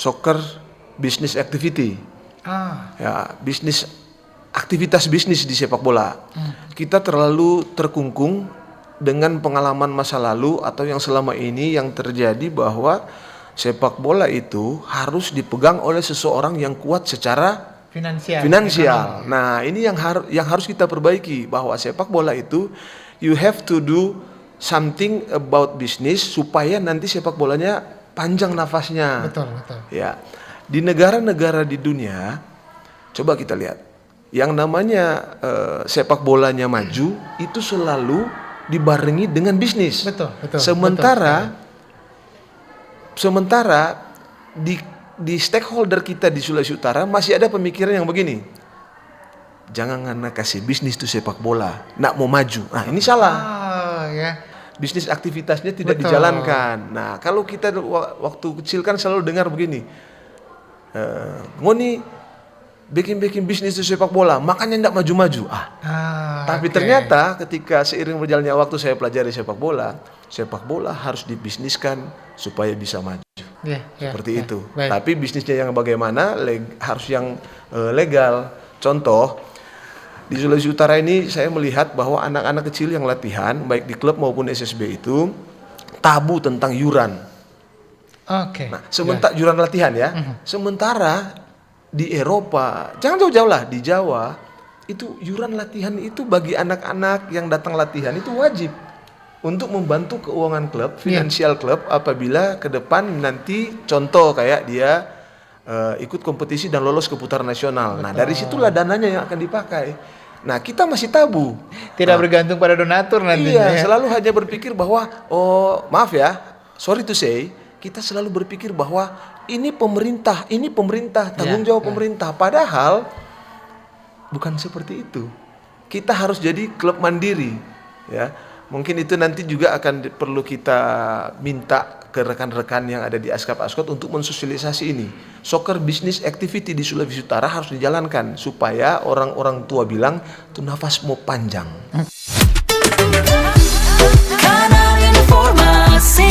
soccer business activity. Ya, aktivitas bisnis di sepak bola. Kita terlalu terkungkung dengan pengalaman masa lalu atau yang selama ini yang terjadi bahwa sepak bola itu harus dipegang oleh seseorang yang kuat secara finansial. Nah, ini yang harus kita perbaiki, bahwa sepak bola itu you have to do something about business supaya nanti sepak bolanya panjang nafasnya. Betul. Ya. Di negara-negara di dunia, coba kita lihat, yang namanya sepak bolanya maju itu selalu dibarengi dengan bisnis. Betul. Sementara di stakeholder kita di Sulawesi Utara masih ada pemikiran yang begini. Jangan ngana kasih bisnis tuh sepak bola, nak mau maju. Nah, ini salah. Ya. Bisnis aktivitasnya tidak dijalankan. Nah, kalau kita waktu kecil kan selalu dengar begini. Ngoni bikin bisnis di sepak bola, makanya tidak maju-maju. Tapi ternyata ketika seiring berjalannya waktu saya pelajari sepak bola harus dibisniskan supaya bisa maju. Seperti itu. Baik. Tapi bisnisnya yang bagaimana harus yang legal. Contoh, di Sulawesi Utara ini saya melihat bahwa anak-anak kecil yang latihan baik di klub maupun SSB itu tabu tentang yuran. Nah, sementara yuran latihan ya. Sementara di Eropa, jangan jauh-jauh lah, di Jawa itu yuran latihan itu bagi anak-anak yang datang latihan itu wajib untuk membantu keuangan klub, finansial klub apabila ke depan nanti contoh kayak dia ikut kompetisi dan lolos ke putaran nasional. Nah, dari situlah dananya yang akan dipakai. Nah, kita masih tabu. Tidak bergantung pada donatur nantinya. Iya, selalu hanya berpikir bahwa maaf ya, sorry to say, kita selalu berpikir bahwa ini pemerintah, tanggung jawab pemerintah. Padahal bukan seperti itu. Kita harus jadi klub mandiri, ya. Mungkin itu nanti juga akan perlu kita minta ke rekan-rekan yang ada di Askap-Askot untuk mensosialisasi ini. Soccer business activity di Sulawesi Utara harus dijalankan supaya orang-orang tua bilang tuh nafas mau panjang. Kanal Informasi.